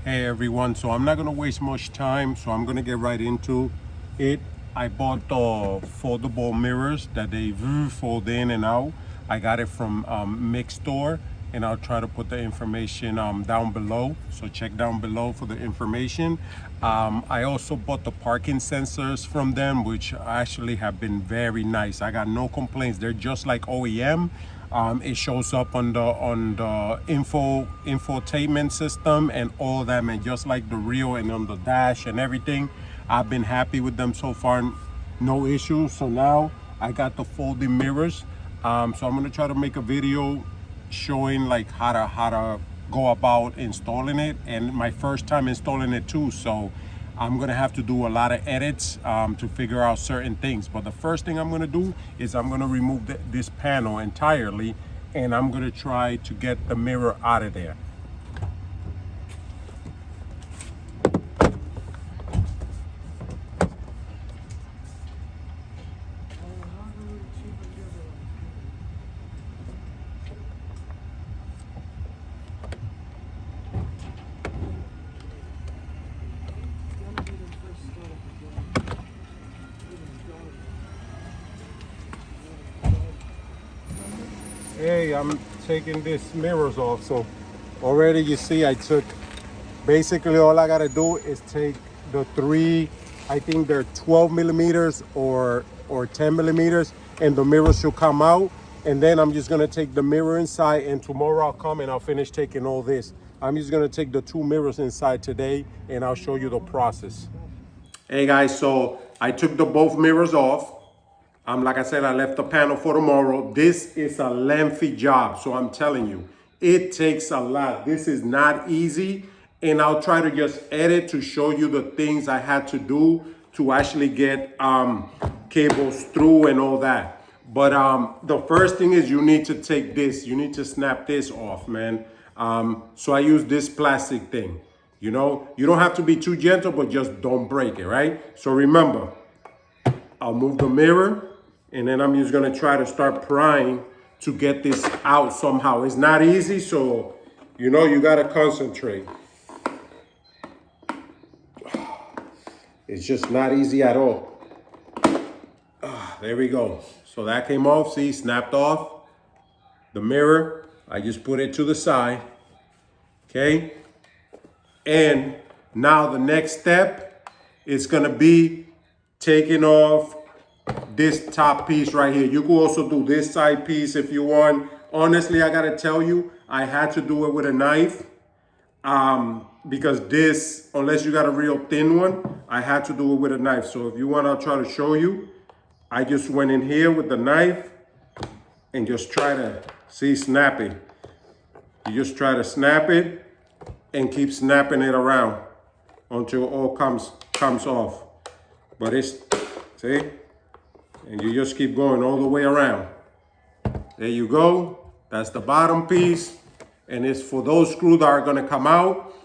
Hey everyone, so I'm not gonna waste much time, so I'm gonna get right into it. I bought the foldable mirrors that they fold in and out. I got it from Mix Store, and I'll try to put the information down below. So check down below for the information. I also bought the parking sensors from them, which actually have been very nice. I got no complaints. They're just like OEM. It shows up on the infotainment system and all that, man, just like the real, and on the dash and everything. I've been happy with them so far, no issues. So now I got the folding mirrors. So I'm gonna try to make a video showing like how to go about installing it, and my first time installing it too, so I'm gonna have to do a lot of edits to figure out certain things. But the first thing I'm gonna do is I'm gonna remove this panel entirely, and I'm gonna try to get the mirror out of there. Hey, I'm taking these mirrors off. So already you see I took, basically all I gotta do is take the three, I think they're 12 millimeters or 10 millimeters, and the mirror should come out. And then I'm just gonna take the mirror inside, and tomorrow I'll come and I'll finish taking all this. I'm just gonna take the two mirrors inside today, and I'll show you the process. Hey guys, so I took the both mirrors off. Like I said, I left the panel for tomorrow. This is a lengthy job, so I'm telling you, it takes a lot. This is not easy, and I'll try to just edit to show you the things I had to do to actually get cables through and all that. But the first thing is you need to take this. You need to snap this off, man. So I use this plastic thing. You know, you don't have to be too gentle, but just don't break it, right? So remember, I'll move the mirror, and then I'm just gonna try to start prying to get this out somehow. It's not easy, so you know you gotta concentrate. It's just not easy at all. There we go. So that came off, see, snapped off. The mirror, I just put it to the side, okay? And now the next step is gonna be taking off this top piece right here. You can also do this side piece if you want. Honestly, I gotta tell you, I had to do it with a knife because this, unless you got a real thin one, I had to do it with a knife. So if you want, I'll try to show you. I just went in here with the knife and just try to, see, snap it. You just try to snap it and keep snapping it around until it all comes off. But it's, see? And you just keep going all the way around. There you go. That's the bottom piece. And it's for those screws that are gonna come out.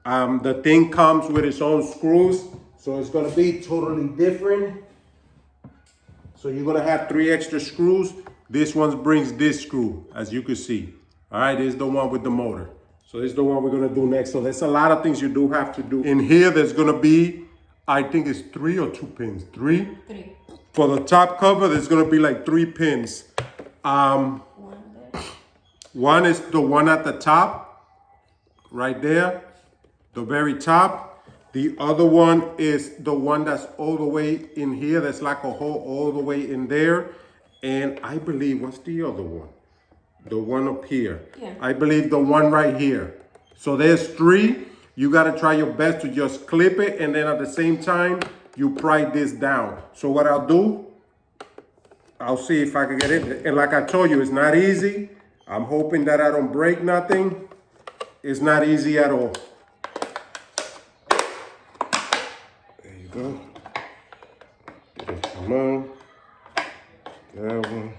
The thing comes with its own screws, so it's gonna be totally different. So you're gonna have 3 extra screws. This one brings this screw, as you can see. All right, this is the one with the motor. So this is the one we're gonna do next. So there's a lot of things you do have to do. In here, there's gonna be, I think it's 3 or 2 pins, 3? 3. For the top cover, there's gonna be like 3 pins. One is the one at the top, right there, the very top. The other one is the one that's all the way in here. That's like a hole all the way in there. And I believe, what's the other one? The one up here. Yeah. I believe the one right here. So there's 3. You gotta try your best to just clip it, and then at the same time, you pry this down. So what I'll do, I'll see if I can get it. And like I told you, it's not easy. I'm hoping that I don't break nothing. It's not easy at all. There you go. Come on. That one.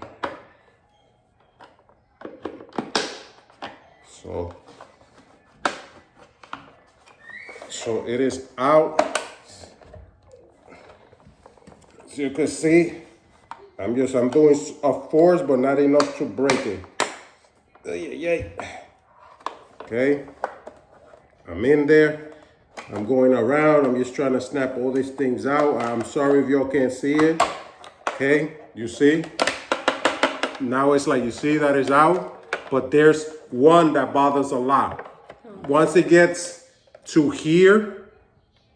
So it is out. As you can see, I'm doing a force, but not enough to break it. Okay. I'm in there. I'm going around. I'm just trying to snap all these things out. I'm sorry if y'all can't see it. Okay, you see? Now it's like, you see that is out, but there's one that bothers a lot. Once it gets to here,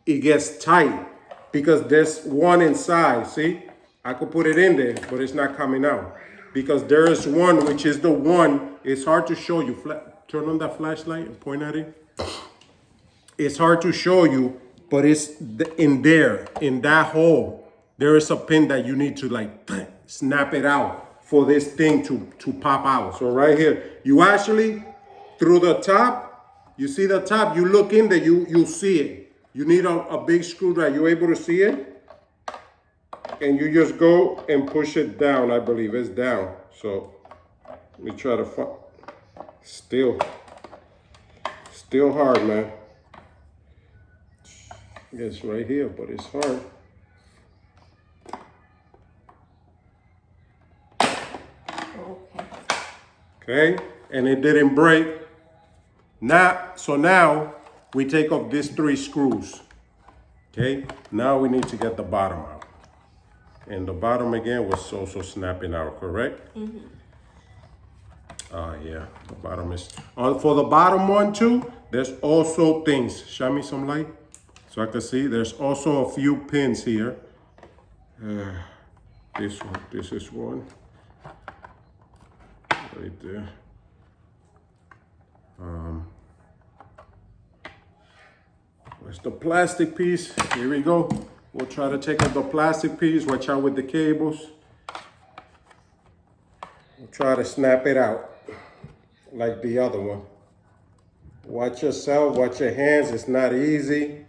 it gets tight because there's one inside, see? I could put it in there, but it's not coming out. Because there is one, which is the one, it's hard to show you. Turn on that flashlight and point at it. It's hard to show you, but it's in there, in that hole. There is a pin that you need to like snap it out for this thing to pop out. So right here, you actually, through the top, you see the top, you look in there, you'll see it. You need a big screwdriver. You're able to see it? And you just go and push it down. I believe it's down. So let me try to find. Still hard, man. It's right here, but it's hard. Okay, and it didn't break. Now we take off these 3 screws. Okay, now we need to get the bottom out. And the bottom again was also snapping out, correct? Mm-hmm. Yeah, the bottom is. For the bottom one too, there's also things. Show me some light so I can see. There's also a few pins here. This is one. Right there. Where's the plastic piece? Here we go. We'll try to take out the plastic piece. Watch out with the cables. We'll try to snap it out like the other one. Watch yourself, watch your hands. It's not easy.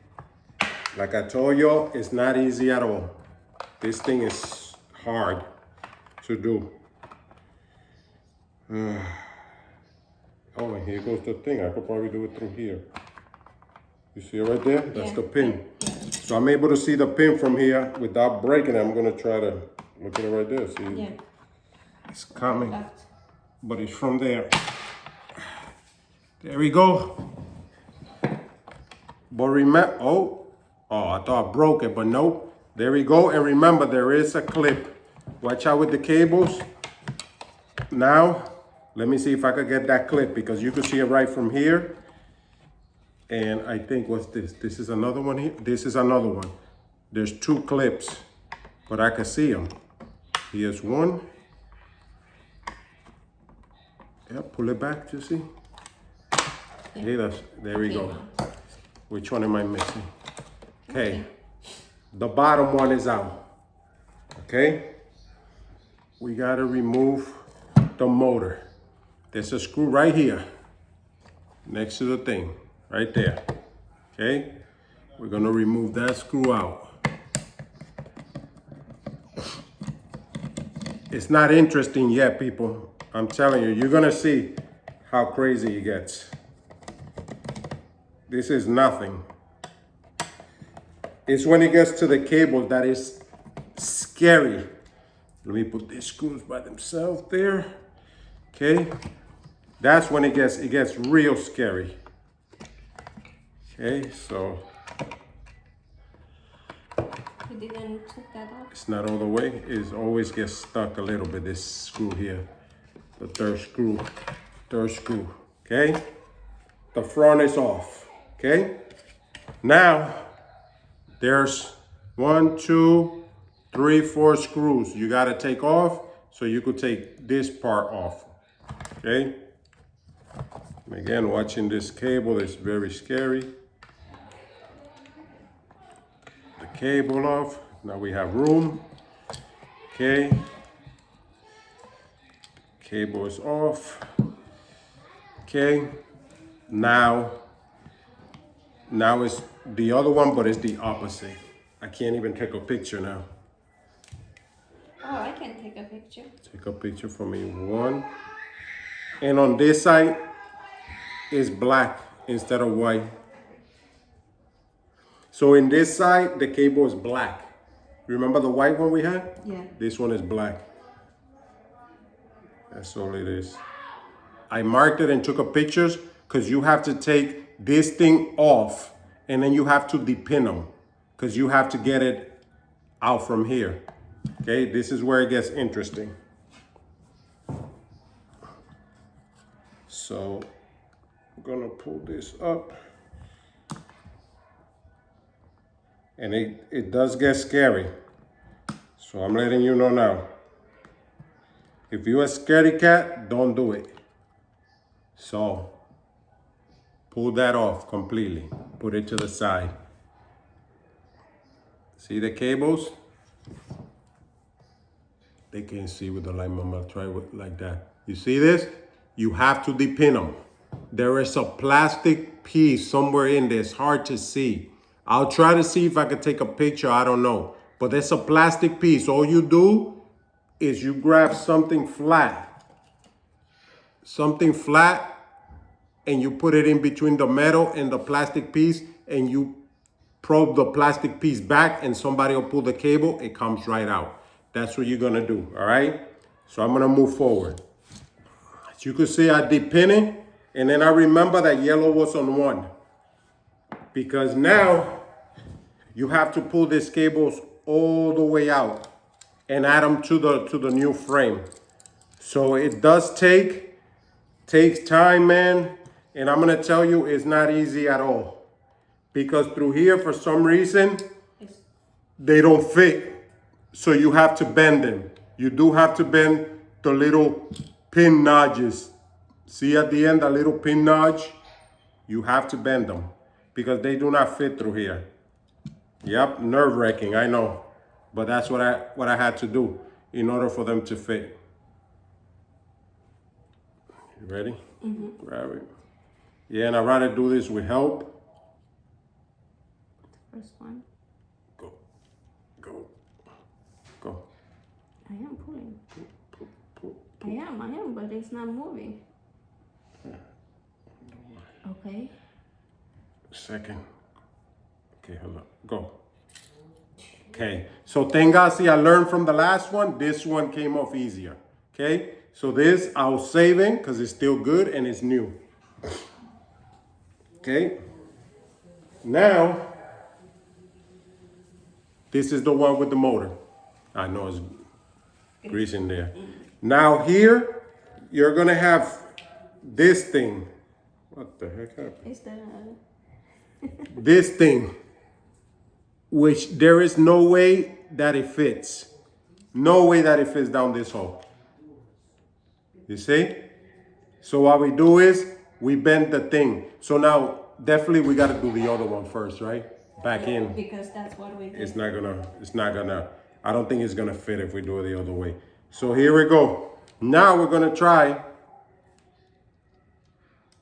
Like I told y'all, it's not easy at all. This thing is hard to do. Oh, and here goes the thing. I could probably do it through here. You see it right there? That's the pin. So I'm able to see the pin from here without breaking it. I'm gonna try to look at it right there. See? Yeah. It's coming. But it's from there. There we go. But remember, oh, I thought I broke it, but nope. There we go. And remember, there is a clip. Watch out with the cables. Now, let me see if I could get that clip because you can see it right from here. And I think, what's this? This is another one here. This is another one. There's 2 clips, but I can see them. Here's one. Yeah, pull it back, you see? Yeah, there we go. Which one am I missing? Okay. The bottom one is out. Okay? We gotta remove the motor. There's a screw right here next to the thing. Right there, okay? We're gonna remove that screw out. It's not interesting yet, people. I'm telling you, you're gonna see how crazy it gets. This is nothing. It's when it gets to the cable that is scary. Let me put these screws by themselves there, okay? That's when it gets real scary. Okay, so you didn't take that off? It's not all the way. It always gets stuck a little bit. This screw here, the third screw. Okay, the front is off. Okay, now there's 1, 2, 3, 4 screws you got to take off so you could take this part off. Okay, and again, watching this cable is very scary. Cable off. Now we have room. Okay. Cable is off. Okay. Now it's the other one, but it's the opposite. I can't even take a picture now. Oh, I can take a picture. Take a picture for me. 1. And on this side is black instead of white. So in this side, the cable is black. Remember the white one we had? Yeah. This one is black. That's all it is. I marked it and took a pictures because you have to take this thing off, and then you have to depin them because you have to get it out from here. Okay, this is where it gets interesting. So I'm gonna pull this up. And it does get scary. So I'm letting you know now. If you're a scaredy cat, don't do it. So pull that off completely. Put it to the side. See the cables? They can't see with the light, Mama. I'll try it like that. You see this? You have to depin them. There is a plastic piece somewhere in there. It's hard to see. I'll try to see if I can take a picture. I don't know. But there's a plastic piece. All you do is you grab something flat. Something flat, and you put it in between the metal and the plastic piece, and you probe the plastic piece back, and somebody will pull the cable. It comes right out. That's what you're going to do, all right? So I'm going to move forward. As you can see, I did pinning, and then I remember that yellow was on one. Because now you have to pull these cables all the way out and add them to the new frame. So it does takes time, man. And I'm gonna tell you, it's not easy at all. Because through here, for some reason, they don't fit. So you have to bend them. You do have to bend the little pin notches. See at the end, a little pin notch? You have to bend them because they do not fit through here. Yep, nerve-wracking, I know. But that's what I had to do in order for them to fit. You ready? Mm-hmm. Grab it. Yeah, and I'd rather do this with help. First one. Go. I am pulling. I am, but it's not moving. Okay. Second. Okay, hold up. Go. Okay, so thank God, see, I learned from the last one. This one came off easier. Okay, so this I was saving because it's still good and it's new. Okay, now this is the one with the motor. I know it's grease in there. Now here, you're gonna have this thing. What the heck happened? Is that This thing, which there is no way that it fits. No way that it fits down this hole. You see? So what we do is we bend the thing. So now definitely we got to do the other one first, right? Back in. Because that's what we do. It's not gonna, I don't think it's gonna fit if we do it the other way. So here we go. Now we're gonna try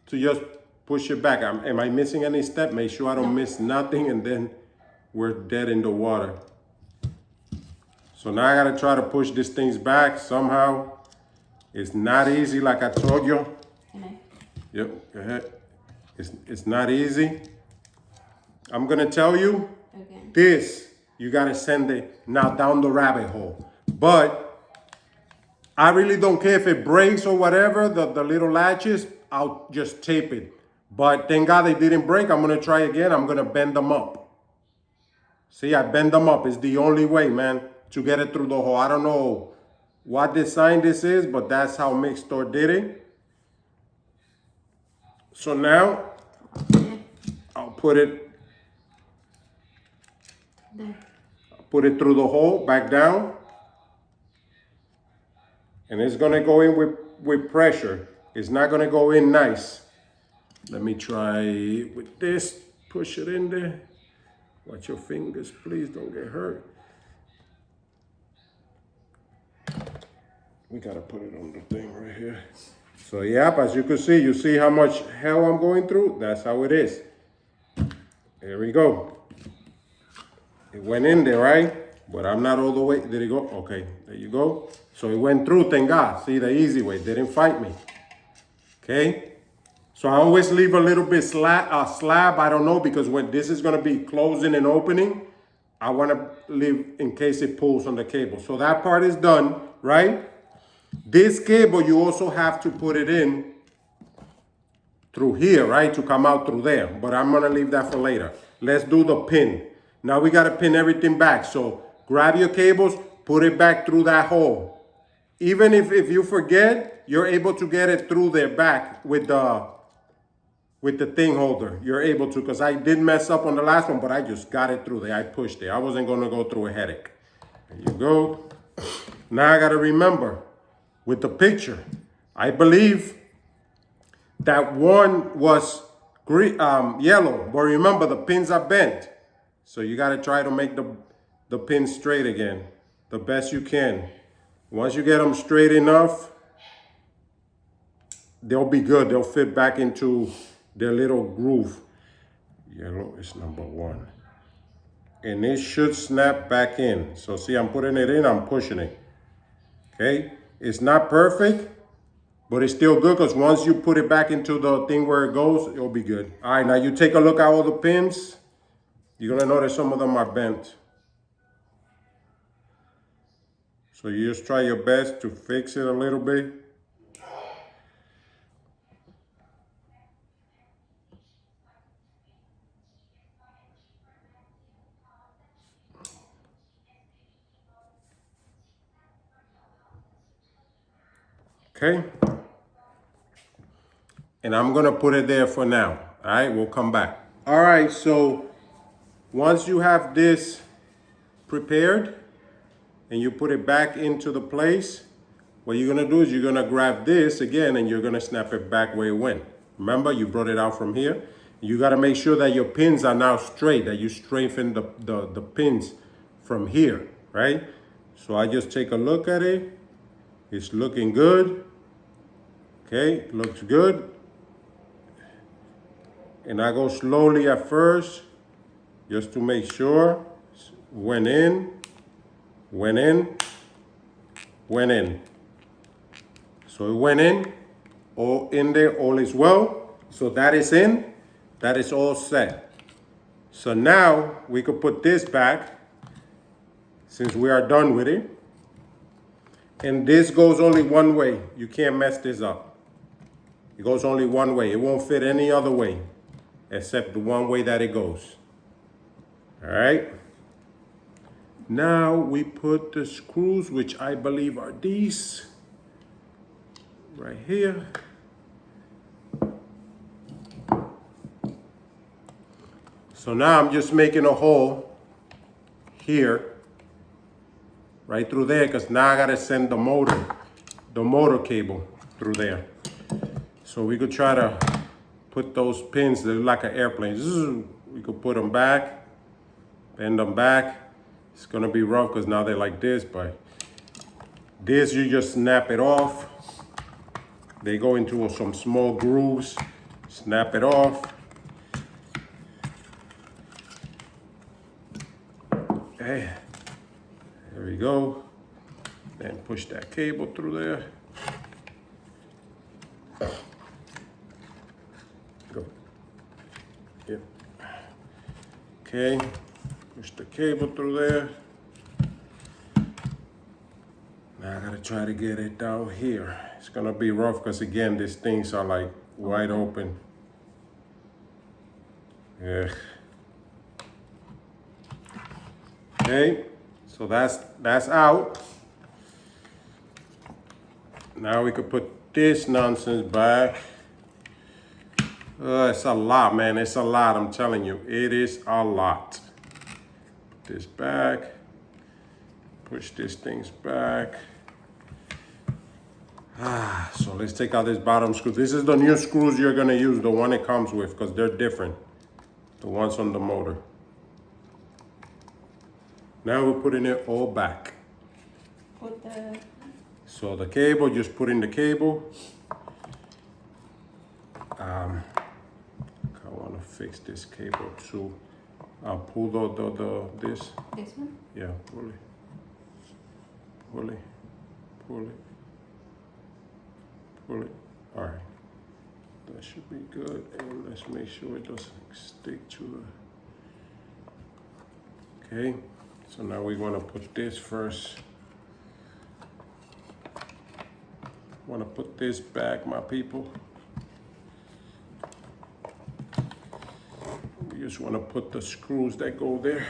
to just push it back. Am I missing any step? Make sure I don't miss nothing, and then we're dead in the water. So now I gotta try to push these things back somehow. It's not easy, like I told you. Yep, go ahead. It's not easy. I'm gonna tell you, this, you gotta send it now down the rabbit hole. But I really don't care if it breaks or whatever, the little latches, I'll just tape it. But thank God they didn't break. I'm gonna try again. I'm gonna bend them up. See, I bend them up. It's the only way, man, to get it through the hole. I don't know what design this is, but that's how Mixstore did it. So now, I'll put it through the hole, back down. And it's gonna go in with pressure. It's not gonna go in nice. Let me try with this, push it in there. Watch your fingers, please don't get hurt. We gotta put it on the thing right here. So yep, as you can see, you see how much hell I'm going through? That's how it is. There we go. It went in there, right? But I'm not all the way, did it go? Okay, there you go. So it went through, thank God. See, the easy way, didn't fight me. Okay? So I always leave a little bit slab, I don't know, because when this is gonna be closing and opening, I wanna leave in case it pulls on the cable. So that part is done, right? This cable, you also have to put it in through here, right? To come out through there. But I'm gonna leave that for later. Let's do the pin. Now we gotta pin everything back. So grab your cables, put it back through that hole. Even if you forget, you're able to get it through there back with the thing holder. You're able to, because I did mess up on the last one, but I just got it through there. I pushed it. I wasn't gonna go through a headache. There you go. Now I gotta remember, with the picture, I believe that one was green, yellow, but remember the pins are bent. So you gotta try to make the pins straight again, the best you can. Once you get them straight enough, they'll be good. They'll fit back into their little groove. Yellow is number 1. And it should snap back in. So see, I'm putting it in, I'm pushing it. Okay, it's not perfect, but it's still good because once you put it back into the thing where it goes, it'll be good. All right, now you take a look at all the pins. You're gonna notice some of them are bent. So you just try your best to fix it a little bit. Okay. And I'm gonna put it there for now. All right, we'll come back. All right, so once you have this prepared and you put it back into the place, what you're gonna do is you're gonna grab this again and you're gonna snap it back where it went. Remember, you brought it out from here. You gotta make sure that your pins are now straight, that you straighten the pins from here, right? So I just take a look at it. It's looking good. Okay, looks good. And I go slowly at first, just to make sure. Went in, went in, went in. So it went in, all in there, all is well. So that is in, that is all set. So now we could put this back, since we are done with it. And this goes only one way. You can't mess this up. It goes only one way. It won't fit any other way, except the one way that it goes. All right. Now we put the screws, which I believe are these, right here. So now I'm just making a hole here, right through there, because now I gotta send the motor cable through there. So we could try to put those pins, they're like an airplane. We could put them back, bend them back. It's gonna be rough because now they're like this, but this you just snap it off. They go into some small grooves, snap it off. Okay, there we go. Then push that cable through there. Go. Yep. Okay, push the cable through there. Now I gotta try to get it down here. It's gonna be rough because again, these things are like wide open. Yeah. Okay, so that's out. Now we could put this nonsense back. It's a lot, man. It's a lot, I'm telling you. It is a lot. Put this back. Push these things back. So let's take out this bottom screw. This is the new screws you're gonna use, the one it comes with, because they're different. The ones on the motor. Now we're putting it all back. So the cable, just put in the cable. I want to fix this cable too. I'll pull this. This one? Yeah, pull it. Pull it. Pull it. Pull it. All right. That should be good. And let's make sure it doesn't stick to the... Okay. So now we want to put this first. Want to put this back, my people. just want to put the screws that go there,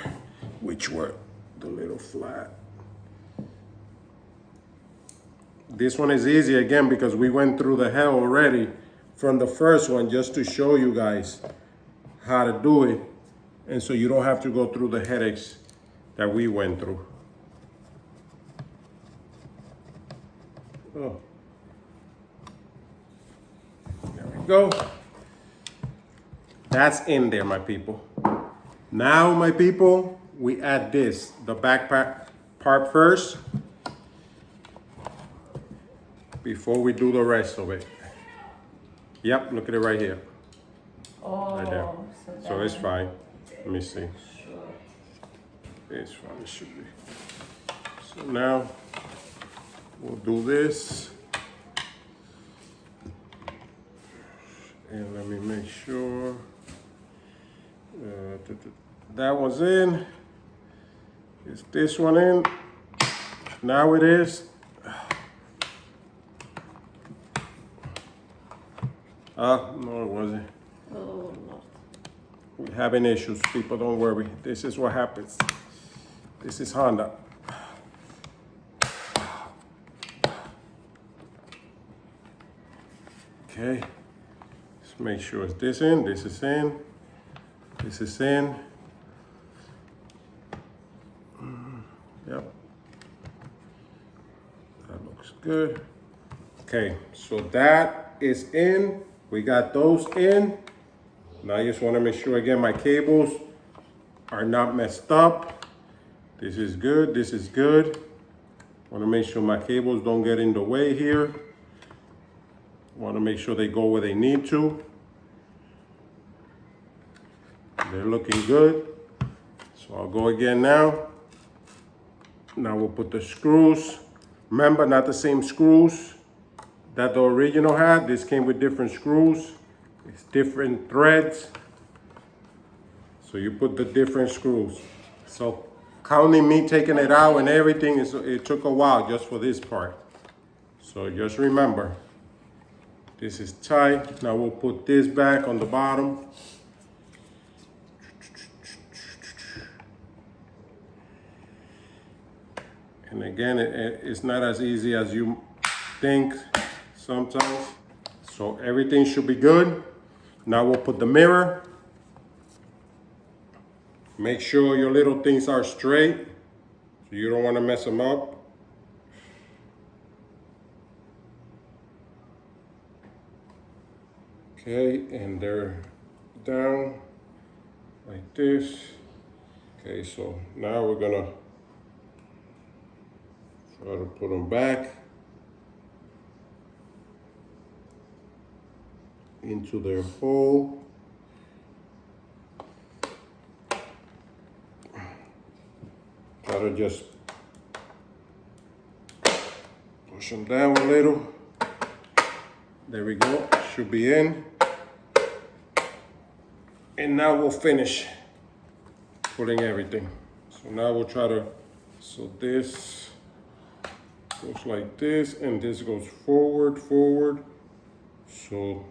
which were the little flat. This one is easy again because we went through the hell already from the first one, just to show you guys how to do it. And so you don't have to go through the headaches that we went through. Oh. There we go. That's in there, my people. Now, my people, we add this, the back part first, before we do the rest of it. Yep, look at it right here. Oh, Right there. So it's fine. Let me see. It's fine, it should be. So now, we'll do this. And let me make sure. That one's in. Is this one in? Now it is. No, it wasn't. oh Lord. We're having issues, people, don't worry. This is what happens. This is Honda. Okay, let's make sure it's this in, this is in, this is in. Yep, that looks good. Okay, so that is in. We got those in. Now I just want to make sure again my cables are not messed up. This is good, this is good. Want to make sure my cables don't get in the way here. Want to make sure they go where they need to. They're looking good. So I'll go again now. Now we'll put the screws. Remember, not the same screws that the original had. This came with different screws. It's different threads. So you put the different screws. So counting me taking it out and everything, it took a while just for this part. So just remember, this is tight. Now we'll put this back on the bottom. And again, it's not as easy as you think sometimes. So everything should be good. Now we'll put the mirror. Make sure your little things are straight, so you don't want to mess them up. Okay, and they're down like this. Okay, so now we're gonna try to put them back into their hole. Try to just push them down a little. There we go, should be in. And now we'll finish putting everything. So now we'll try to, so this goes like this, and this goes forward. So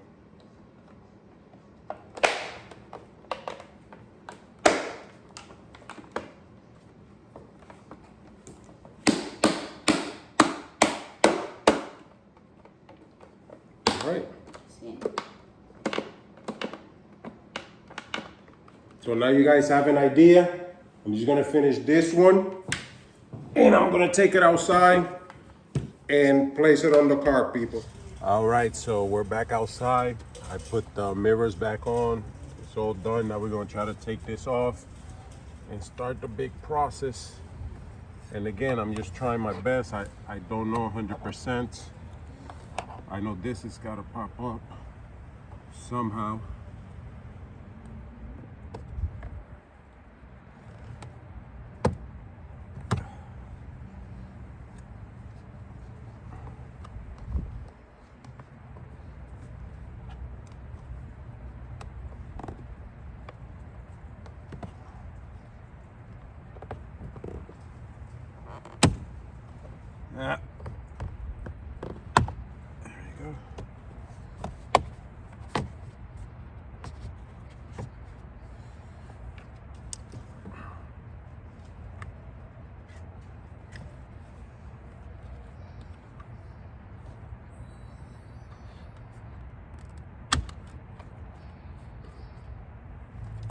right. So now you guys have an idea. I'm just gonna finish this one, and I'm gonna take it outside and place it on the car, people. All right, so we're back outside. I put the mirrors back on. It's all done. Now we're gonna try to take this off and start the big process. And again, I'm just trying my best. I don't know 100%. I know this has gotta pop up somehow. Ah. There you go.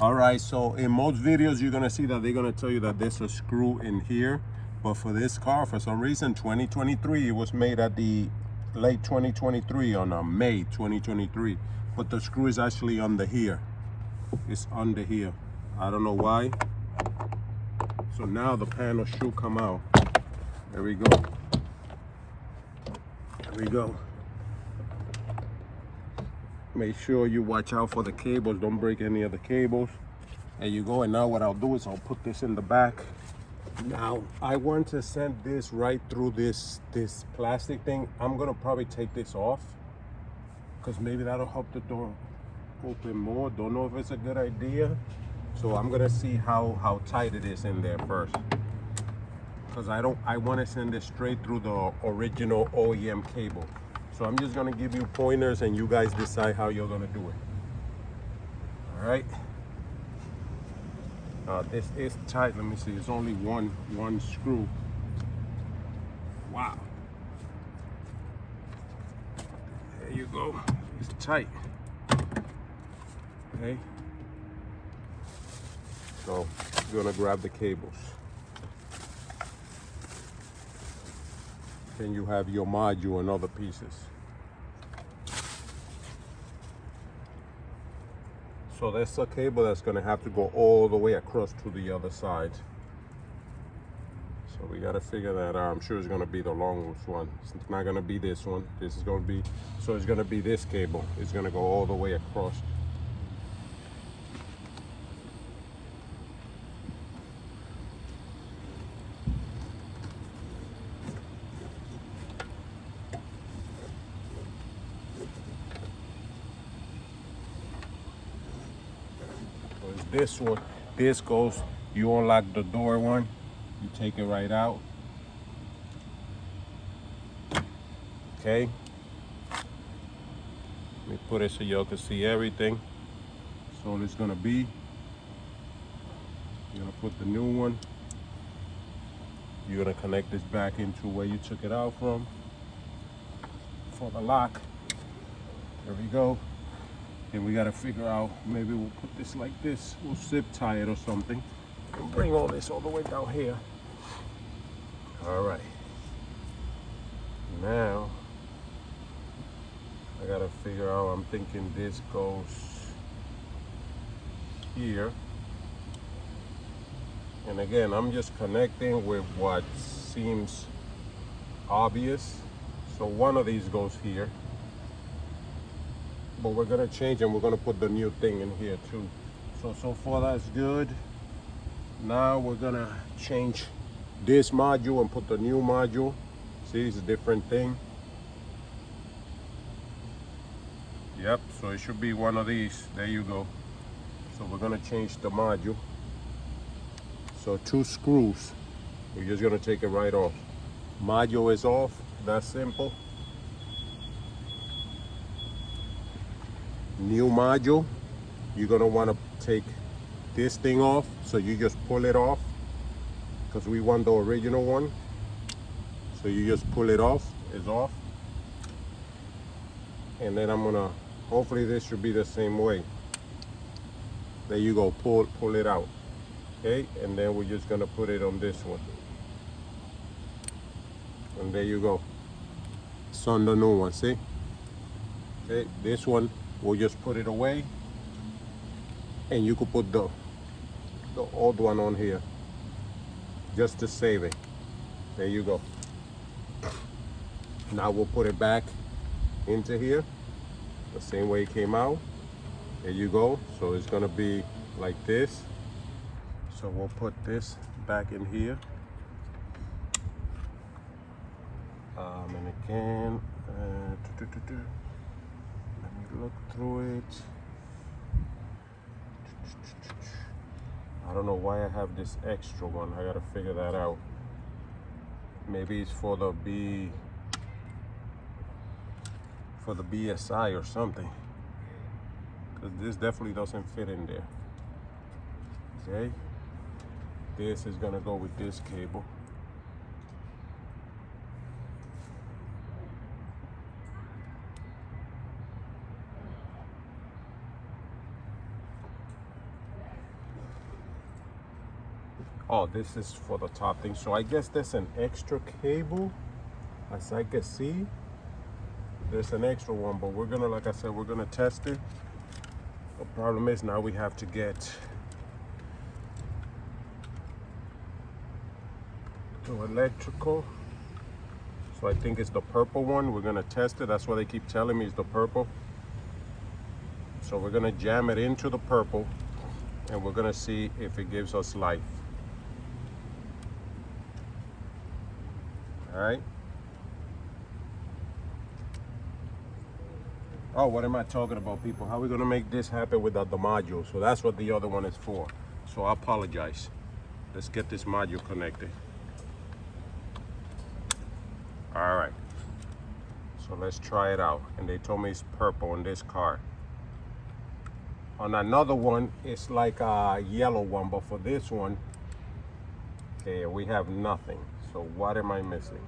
All right, so in most videos, you're gonna see that they're gonna tell you that there's a screw in here. But for this car, for some reason, 2023, it was made at the late 2023 on May 2023. But the screw is actually under here. It's under here. I don't know why. So now the panel should come out. There we go. There we go. Make sure you watch out for the cables. Don't break any of the cables. There you go. And now what I'll do is I'll put this in the back. Now I want to send this right through this plastic thing. I'm gonna probably take this off because maybe that'll help the door open more. Don't know if it's a good idea. So I'm gonna see how tight it is in there first. Because I want to send it straight through the original OEM cable. So I'm just gonna give you pointers and you guys decide how you're gonna do it. All right. This is tight. Let me see. It's only one screw. Wow. There you go. It's tight. Okay. So you're gonna grab the cables. Then you have your module and other pieces. So that's a cable that's gonna have to go all the way across to the other side. So we gotta figure that out. I'm sure it's gonna be the longest one. It's not gonna be this one. This is gonna be, so it's gonna be this cable. It's gonna go all the way across. This one, this goes, you unlock the door one, you take it right out. Okay. Let me put it so y'all can see everything. So it's gonna be, you're gonna put the new one. You're gonna connect this back into where you took it out from for the lock. There we go. And we gotta figure out, maybe we'll put this like this, we'll zip tie it or something, and bring all this all the way down here. All right. Now, I gotta figure out, I'm thinking this goes here. And again, I'm just connecting with what seems obvious. So one of these goes here. But we're gonna change and we're gonna put the new thing in here too. So far that's good. Now we're gonna change this module and put the new module. See, it's a different thing. Yep, so it should be one of these. There you go. So we're gonna change the module. So 2 screws. We're just gonna take it right off. Module is off, that's simple. New module, you're gonna wanna take this thing off, so you just pull it off, because we want the original one. So you just pull it off, it's off. And then I'm gonna, hopefully this should be the same way. There you go, pull it out. Okay, and then we're just gonna put it on this one. And there you go. It's on the new one, see? Okay, this one, we'll just put it away, and you could put the old one on here just to save it. There you go. Now we'll put it back into here the same way it came out. There you go. So it's gonna be like this. So we'll put this back in here. And again, let me look through it. I don't know why I have this extra one. I gotta figure that out. Maybe it's for the BSI or something. Because this definitely doesn't fit in there. Okay. This is gonna go with this cable. Oh, this is for the top thing. So I guess there's an extra cable, as I can see. There's an extra one, but we're gonna, like I said, we're gonna test it. The problem is now we have to get to electrical. So I think it's the purple one. We're gonna test it. That's what they keep telling me is the purple. So we're gonna jam it into the purple and we're gonna see if it gives us life. All right. Oh, what am I talking about, people? How are we gonna make this happen without the module? So that's what the other one is for. So I apologize. Let's get this module connected. All right. So let's try it out. And they told me it's purple on this card. On another one, it's like a yellow one, but for this one, okay, we have nothing. So what am I missing?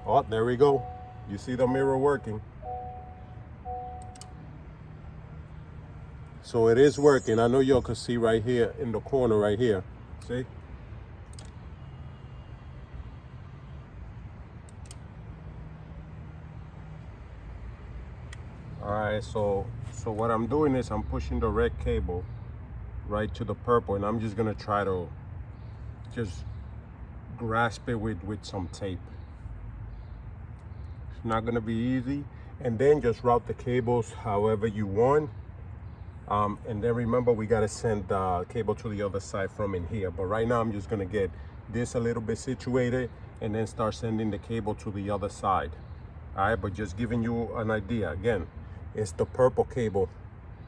Oh, there we go. You see the mirror working. So it is working. I know y'all can see right here in the corner right here. See? All right, so what I'm doing is I'm pushing the red cable right to the purple, and I'm just gonna try to just grasp it with some tape. It's not gonna be easy. And then just route the cables however you want. And then remember, we gotta send the cable to the other side from in here. But right now I'm just gonna get this a little bit situated and then start sending the cable to the other side. All right, but just giving you an idea. Again, it's the purple cable,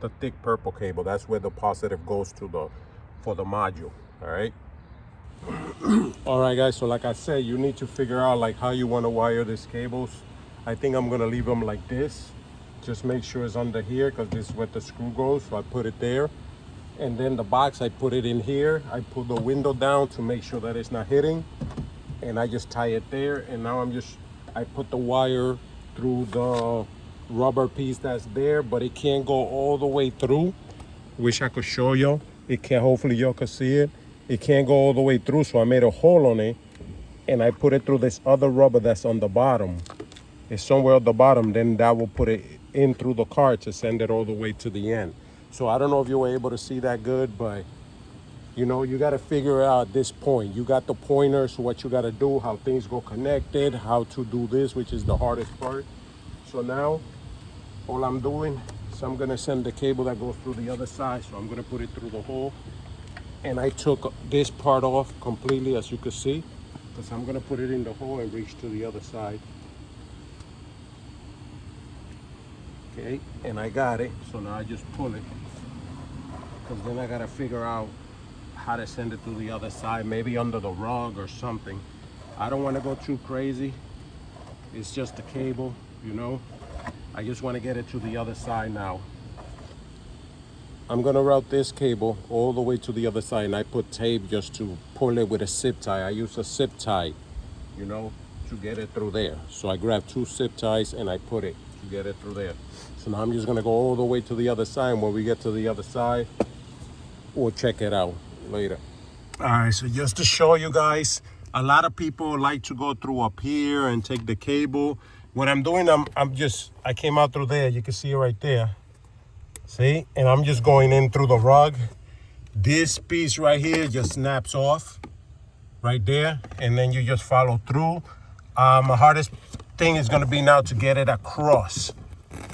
the thick purple cable. That's where the positive goes to for the module. All right. All right, guys. So like I said, you need to figure out like how you want to wire these cables. I think I'm gonna leave them like this. Just make sure it's under here because this is where the screw goes. So I put it there. And then the box, I put it in here. I put the window down to make sure that it's not hitting. And I just tie it there. And now I put the wire through the rubber piece that's there, but it can't go all the way through. Wish I could show you. It can't, hopefully y'all can see it. It can't go all the way through, so I made a hole on it and I put it through this other rubber that's on the bottom. It's somewhere at the bottom, then that will put it in through the car to send it all the way to the end. So I don't know if you were able to see that good, but you know, you got to figure out this point. You got the pointers, what you got to do, how things go connected, how to do this, which is the hardest part. So now, all I'm doing is I'm going to send the cable that goes through the other side. So I'm going to put it through the hole. And I took this part off completely, as you can see, because I'm going to put it in the hole and reach to the other side. Okay, and I got it. So now I just pull it, because then I got to figure out how to send it to the other side, maybe under the rug or something. I don't want to go too crazy. It's just a cable, you know. I just want to get it to the other side now. I'm gonna route this cable all the way to the other side, and I put tape just to pull it with a zip tie. I use a zip tie, you know, to get it through there. So I grabbed 2 zip ties and I put it to get it through there. So now I'm just gonna go all the way to the other side. When we get to the other side, we'll check it out later. All right, so just to show you guys, a lot of people like to go through up here and take the cable. What I'm doing, I came out through there. You can see it right there. See, and I'm just going in through the rug. This piece right here just snaps off right there, and then you just follow through. The hardest thing is gonna be now to get it across.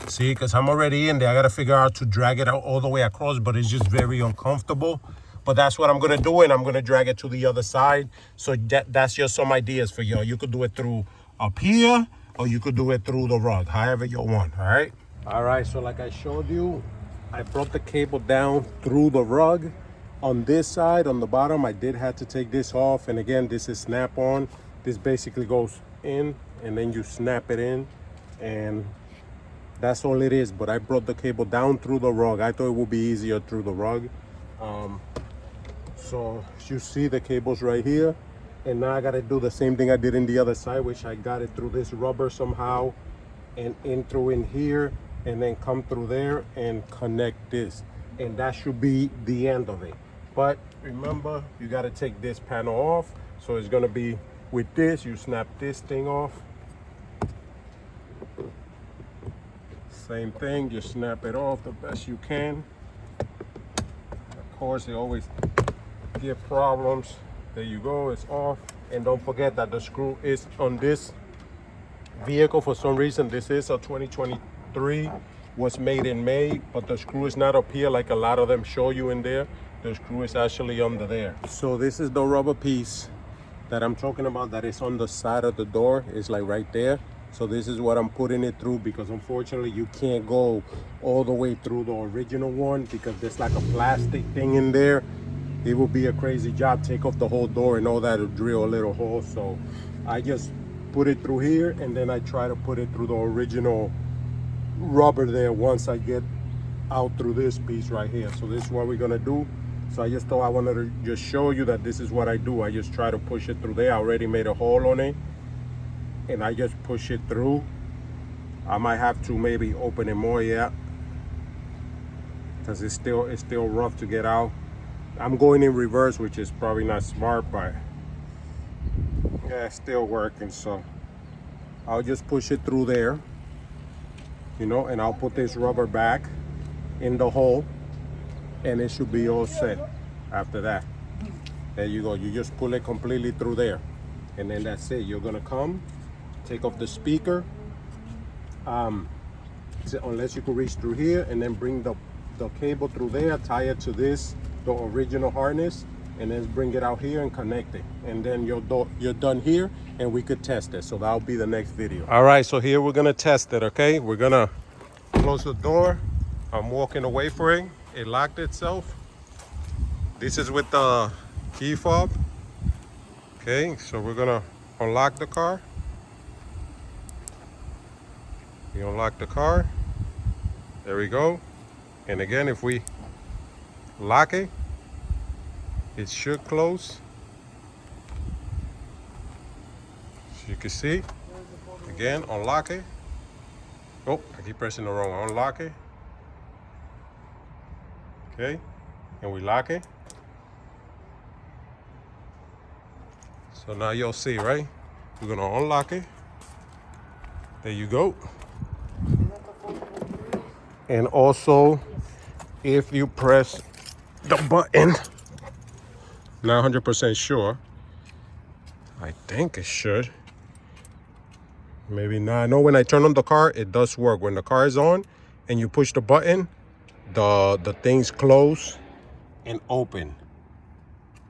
See, because I'm already in there. I gotta figure out to drag it out all the way across, but it's just very uncomfortable. But that's what I'm gonna do, and I'm gonna drag it to the other side. So that's just some ideas for y'all. You could do it through up here, or you could do it through the rug, however you want, all right? All right, so like I showed you, I brought the cable down through the rug. On this side, on the bottom, I did have to take this off. And again, this is snap-on. This basically goes in, and then you snap it in, and that's all it is. But I brought the cable down through the rug. I thought it would be easier through the rug. So you see the cables right here. And now I gotta do the same thing I did in the other side, which I got it through this rubber somehow, and in through in here, and then come through there and connect this. and that should be the end of it. But remember, you got to take this panel off. So it's going to be with this, you snap this thing off. Same thing, just snap it off the best you can. Of course, they always give problems. There you go, it's off. And don't forget that the screw is on this vehicle. For some reason, this is a 2023, was made in May, but the screw is not up here like a lot of them show you in there. The screw is actually under there. So this is the rubber piece that I'm talking about that is on the side of the door. It's like right there. So this is what I'm putting it through, because unfortunately you can't go all the way through the original one because there's like a plastic thing in there. It would be a crazy job. Take off the whole door and all that to drill a little hole. So I just put it through here, and then I try to put it through the original rubber there once I get out through this piece right here. So this is what we're gonna do. So I just thought I wanted to just show you that this is what I do. I just try to push it through there. I already made a hole on it, and I just push it through. I might have to maybe open it more, yeah, because it's still rough to get out. I'm going in reverse, which is probably not smart, but yeah, it's still working. So I'll just push it through there, you know, and I'll put this rubber back in the hole, and it should be all set after that. There you go. You just pull it completely through there, and then that's it. You're gonna come, take off the speaker, unless you can reach through here, and then bring the cable through there, tie it to this, the original harness, and then bring it out here and connect it. And then you're done here, and we could test it. So that'll be the next video. All right, so here we're gonna test it, okay? We're gonna close the door. I'm walking away from it. It locked itself. This is with the key fob. Okay, so we're gonna unlock the car. You unlock the car. There we go. And again, if we lock it, it should close. So you can see. Again, unlock it. Oh, I keep pressing the wrong one. Unlock it. Okay, and we lock it. So now you'll see, right? We're gonna unlock it. There you go. And also, if you press the button, not 100% sure, I think it should. Maybe not. I know when I turn on the car, it does work. When the car is on and you push the button, the things close and open.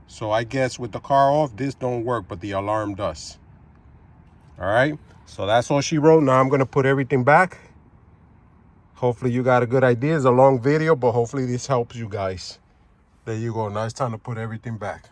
So I guess with the car off, this don't work, but the alarm does. All right, so that's all she wrote. Now I'm gonna put everything back. Hopefully you got a good idea. It's a long video, but hopefully this helps you guys. There you go. Now it's time to put everything back.